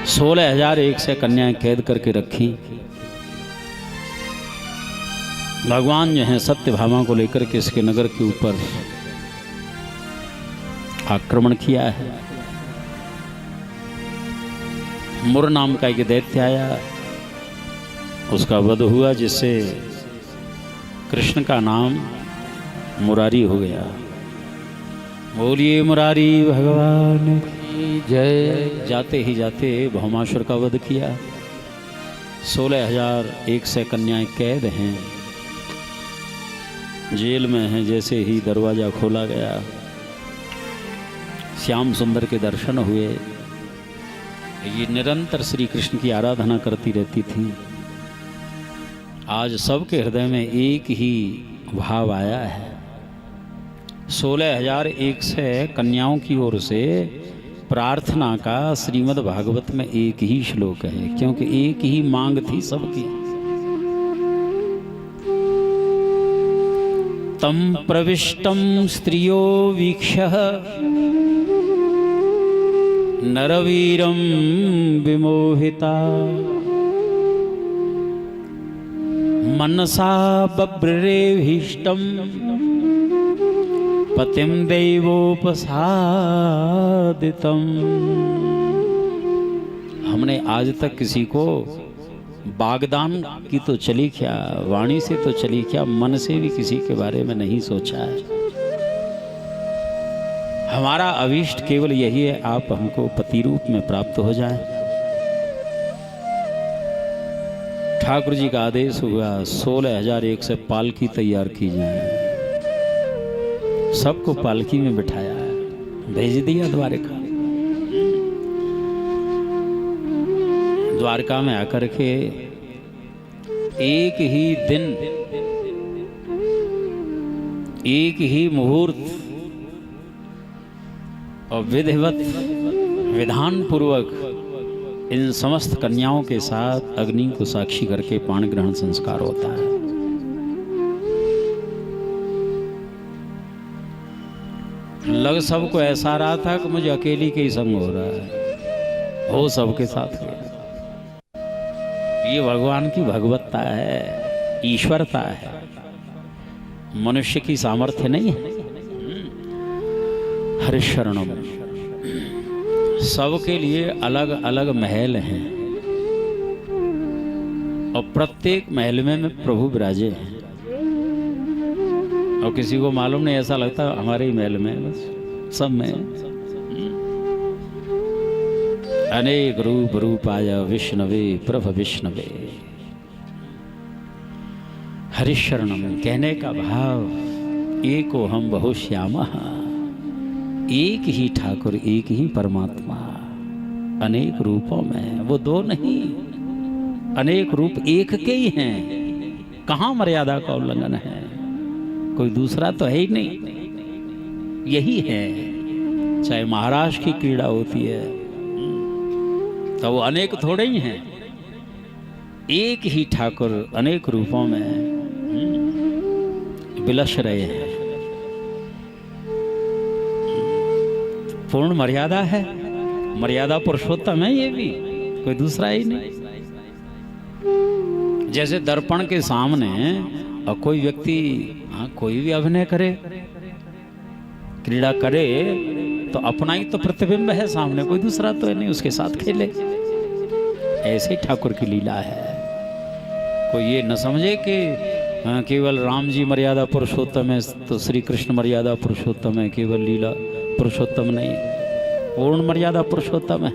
16,001 से कन्याएं कैद करके रखी। भगवान जो है सत्यभामा को लेकर के इसके नगर के ऊपर आक्रमण किया है। मुर नाम का एक दैत्य आया, उसका वध हुआ, जिससे कृष्ण का नाम मुरारी हो गया। बोलिए मुरारी भगवान की जय। जाते ही जाते भौमासुर का वध किया। 16,001 से कन्याएं कैद हैं, जेल में हैं। जैसे ही दरवाजा खोला गया, श्याम सुंदर के दर्शन हुए। ये निरंतर श्री कृष्ण की आराधना करती रहती थी। आज सबके हृदय में एक ही भाव आया है। 16,001 से कन्याओं की ओर से प्रार्थना का श्रीमद् भागवत में एक ही श्लोक है, क्योंकि एक ही मांग थी सबकी। तम प्रविष्टम स्त्रियो वीक्ष्य नरवीरम विमोहिता मनसा बभ्रेभीष्टम पतिम दैवोपसादितम। हमने आज तक किसी को वाग्दान की तो चली क्या, वाणी से तो चली क्या, मन से भी किसी के बारे में नहीं सोचा है। हमारा अभीष्ट केवल यही है, आप हमको पति रूप में प्राप्त हो जाएं। ठाकुर जी का आदेश हुआ 16,001 से पालकी तैयार की जाए। सबको पालकी में बिठाया, भेज दिया द्वारका। द्वारका में आकर के एक ही दिन, एक ही मुहूर्त और विधिवत विधान पूर्वक इन समस्त कन्याओं के साथ अग्नि को साक्षी करके पाणी ग्रहण संस्कार होता है। लग सबको ऐसा रहा था कि मुझे अकेली के ही संग हो रहा है, हो सबके साथ हो। ये भगवान की भगवत्ता है, ईश्वरता है, मनुष्य की सामर्थ्य नहीं है। हरिशरणम। सबके लिए अलग अलग महल हैं और प्रत्येक महल में प्रभु विराजे हैं। और किसी को मालूम नहीं, ऐसा लगता हमारे ही महल में, बस सब में। अनेक रूप रूपाय विष्णवे प्रभ विष्णवे। हरिशरणम कहने का भाव, एको हम बहु श्यामः, एक ही ठाकुर, एक ही परमात्मा, अनेक रूपों में। वो दो नहीं, अनेक रूप एक के ही हैं। कहाँ मर्यादा का उल्लंघन है? कोई दूसरा तो है ही नहीं, यही है। चाहे महाराज की क्रीड़ा होती है तो वो अनेक थोड़े ही हैं, एक ही ठाकुर अनेक रूपों में विलस रहे हैं। पूर्ण मर्यादा है, मर्यादा पुरुषोत्तम है, ये भी कोई दूसरा ही नहीं। जैसे दर्पण के सामने और कोई व्यक्ति कोई भी अभिनय करे, क्रीड़ा करे, तो अपना ही तो प्रतिबिंब है सामने, कोई दूसरा तो है नहीं, उसके साथ खेले। ऐसे ही ठाकुर की लीला है। कोई ये न समझे कि केवल राम जी मर्यादा पुरुषोत्तम है तो श्री कृष्ण मर्यादा पुरुषोत्तम है, केवल लीला पुरुषोत्तम नहीं, पूर्ण मर्यादा पुरुषोत्तम है।